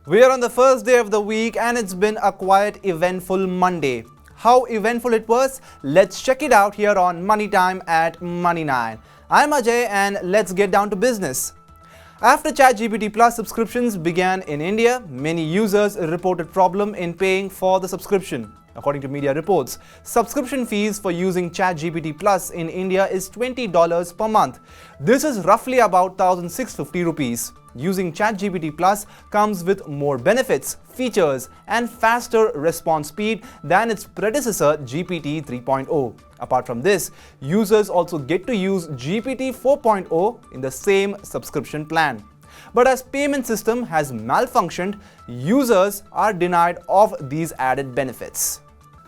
We are on the first day of the week and it's been a quite eventful Monday. How eventful it was? Let's check it out here on Money Time at Money9. I'm Ajay and let's get down to business. After Chat GPT Plus subscriptions began in India, many users reported problem in paying for the subscription. According to media reports, subscription fees for using Chat GPT Plus in India is $20 per month. This is roughly about 1,650 rupees. Using Chat GPT Plus comes with more benefits, features and faster response speed than its predecessor GPT 3.0. Apart from this, users also get to use GPT 4.0 in the same subscription plan. But as payment system has malfunctioned, users are denied of these added benefits.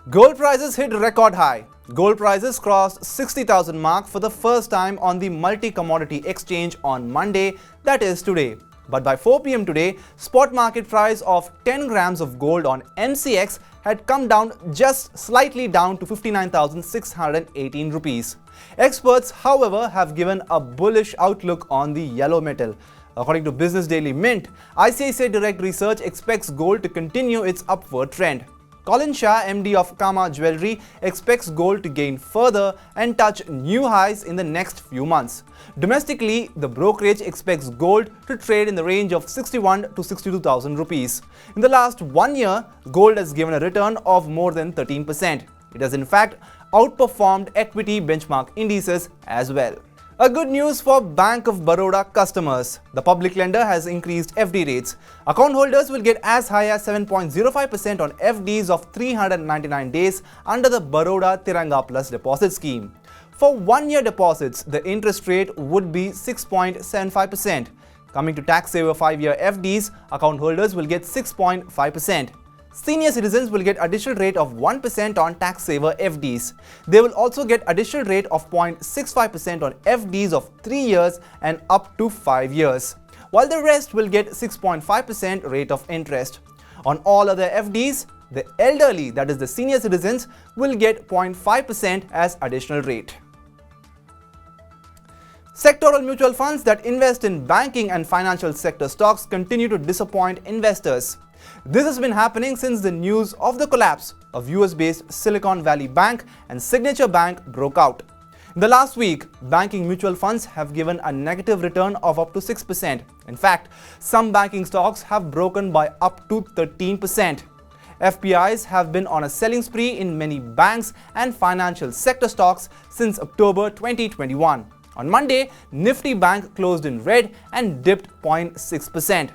Gold prices hit record high. Gold prices crossed 60,000 mark for the first time on the multi-commodity exchange on Monday, that is today. But by 4 p.m. today, spot market price of 10 grams of gold on MCX had come down just slightly down to 59,618 rupees. Experts, however, have given a bullish outlook on the yellow metal. According to Business Daily Mint, ICICI Direct Research expects gold to continue its upward trend. Colin Shah, MD of Kama Jewelry, expects gold to gain further and touch new highs in the next few months. Domestically, the brokerage expects gold to trade in the range of 61 to 62,000 rupees. In the last 1 year, gold has given a return of more than 13%. It has in fact outperformed equity benchmark indices as well. A good news for Bank of Baroda customers. The public lender has increased FD rates. Account holders will get as high as 7.05% on FDs of 399 days under the Baroda Tiranga Plus deposit scheme. For 1-year deposits, the interest rate would be 6.75%. Coming to tax saver 5-year FDs, account holders will get 6.5%. Senior citizens will get additional rate of 1% on tax saver FDs. They will also get additional rate of 0.65% on FDs of 3 years and up to 5 years, while the rest will get 6.5% rate of interest. On all other FDs, the elderly, that is the senior citizens, will get 0.5% as additional rate. Sectoral mutual funds that invest in banking and financial sector stocks continue to disappoint investors. This has been happening since the news of the collapse of US-based Silicon Valley Bank and Signature Bank broke out. In the last week, banking mutual funds have given a negative return of up to 6%. In fact, some banking stocks have broken by up to 13%. FPIs have been on a selling spree in many banks and financial sector stocks since October 2021. On Monday, Nifty Bank closed in red and dipped 0.6%.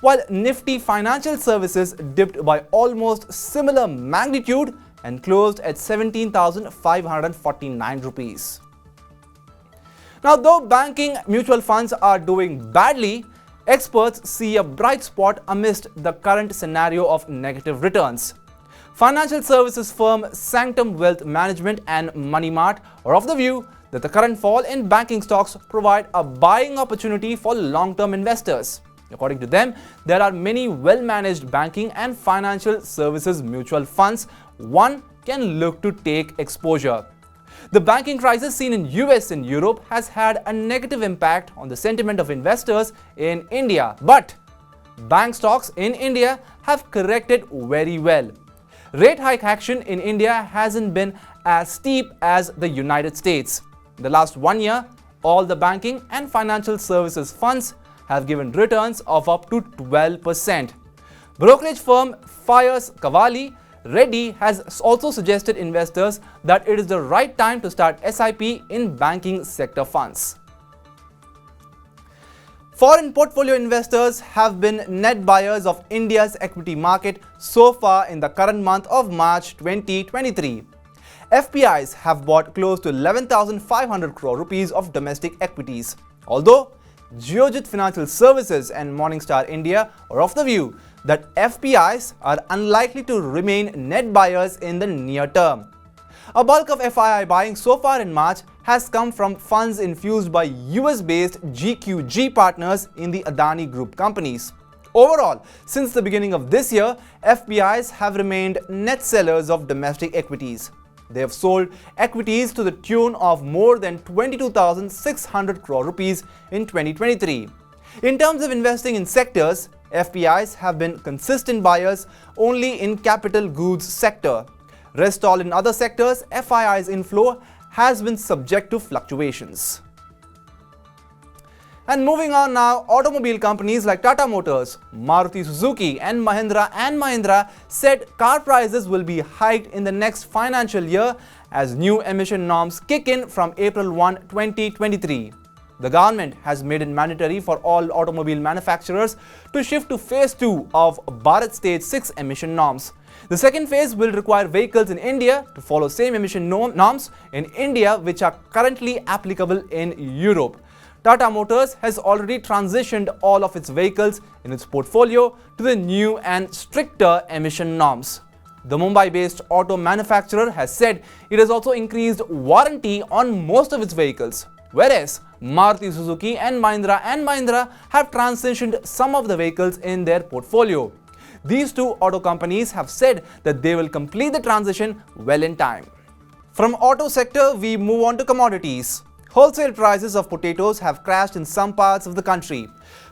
While Nifty Financial Services dipped by almost similar magnitude and closed at 17,549 rupees. Now, though banking mutual funds are doing badly, experts see a bright spot amidst the current scenario of negative returns. Financial services firm Sanctum Wealth Management and Moneymart are of the view that the current fall in banking stocks provide a buying opportunity for long-term investors. According to them, there are many well-managed banking and financial services mutual funds one can look to take exposure. The banking crisis seen in US and Europe has had a negative impact on the sentiment of investors in India, but bank stocks in India have corrected very well. Rate hike action in India hasn't been as steep as the United States. In the last 1 year, all the banking and financial services funds have given returns of up to 12%. Brokerage firm Fires Cavalli Reddy has also suggested investors that it is the right time to start SIP in banking sector funds. Foreign portfolio investors have been net buyers of India's equity market so far in the current month of March 2023. FPIs have bought close to 11,500 crore rupees of domestic equities. Although Geojit Financial Services and Morningstar India are of the view that FPIs are unlikely to remain net buyers in the near term. A bulk of FII buying so far in March has come from funds infused by US-based GQG partners in the Adani Group companies. Overall, since the beginning of this year, FPIs have remained net sellers of domestic equities. They have sold equities to the tune of more than 22,600 crore rupees in 2023. In terms of investing in sectors, FPIs have been consistent buyers only in capital goods sector. Rest all in other sectors, FIIs inflow has been subject to fluctuations. And moving on now, automobile companies like Tata Motors, Maruti Suzuki and Mahindra said car prices will be hiked in the next financial year as new emission norms kick in from April 1, 2023. The government has made it mandatory for all automobile manufacturers to shift to phase 2 of Bharat Stage 6 emission norms. The second phase will require vehicles in India to follow same emission norms in India which are currently applicable in Europe. Tata Motors has already transitioned all of its vehicles in its portfolio to the new and stricter emission norms. The Mumbai-based auto manufacturer has said it has also increased warranty on most of its vehicles, whereas Maruti Suzuki and Mahindra have transitioned some of the vehicles in their portfolio. These two auto companies have said that they will complete the transition well in time. From auto sector, we move on to commodities. Wholesale prices of potatoes have crashed in some parts of the country.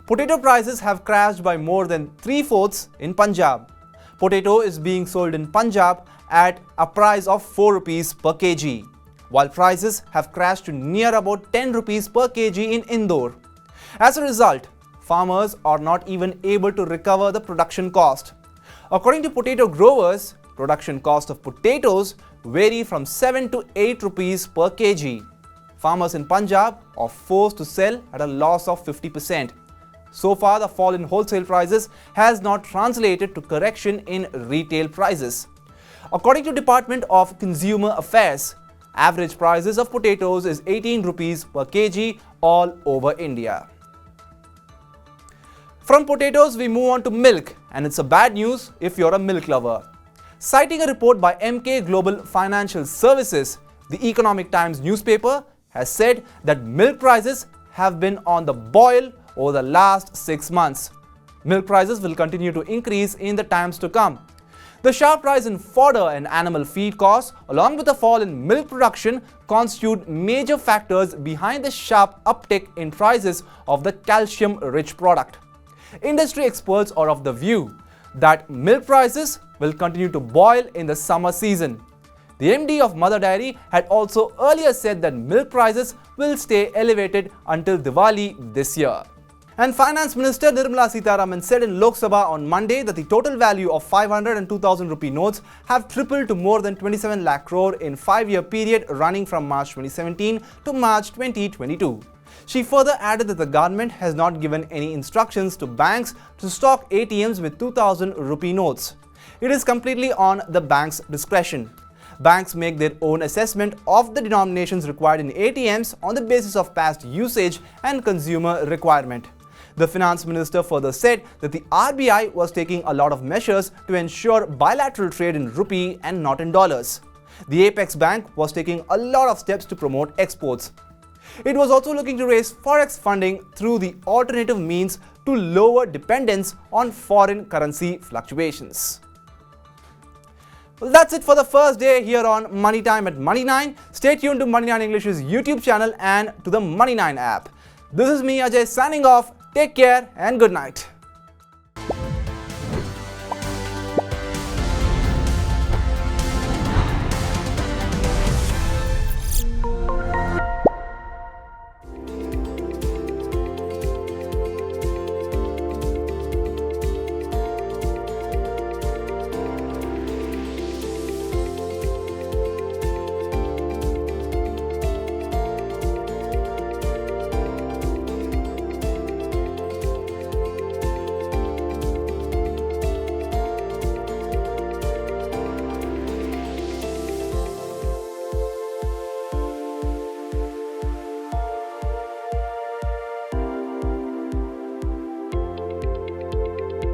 Potato prices have crashed by more than 3/4 in Punjab. Potato is being sold in Punjab at a price of 4 rupees per kg, while prices have crashed to near about 10 rupees per kg in Indore. As a result, farmers are not even able to recover the production cost. According to potato growers, production cost of potatoes vary from 7 to 8 rupees per kg. Farmers in Punjab are forced to sell at a loss of 50%. So far, the fall in wholesale prices has not translated to correction in retail prices. According to Department of Consumer Affairs, average prices of potatoes is 18 rupees per kg all over India. From potatoes, we move on to milk, and it's a bad news if you're a milk lover. Citing a report by MK Global Financial Services, the Economic Times newspaper has said that milk prices have been on the boil over the last 6 months. Milk prices will continue to increase in the times to come. The sharp rise in fodder and animal feed costs, along with the fall in milk production, constitute major factors behind the sharp uptick in prices of the calcium-rich product. Industry experts are of the view that milk prices will continue to boil in the summer season. The MD of Mother Dairy had also earlier said that milk prices will stay elevated until Diwali this year. And Finance Minister Nirmala Sitharaman said in Lok Sabha on Monday that the total value of 500 and 2000 rupee notes have tripled to more than 27 lakh crore in 5-year period running from March 2017 to March 2022. She further added that the government has not given any instructions to banks to stock ATMs with 2000 rupee notes. It is completely on the bank's discretion. Banks make their own assessment of the denominations required in ATMs on the basis of past usage and consumer requirement. The finance minister further said that the RBI was taking a lot of measures to ensure bilateral trade in rupee and not in dollars. The Apex Bank was taking a lot of steps to promote exports. It was also looking to raise forex funding through the alternative means to lower dependence on foreign currency fluctuations. Well, that's it for the first day here on Money Time at Money9. Stay tuned to Money9 English's YouTube channel and to the Money9 app. This is me, Ajay, signing off. Take care and good night.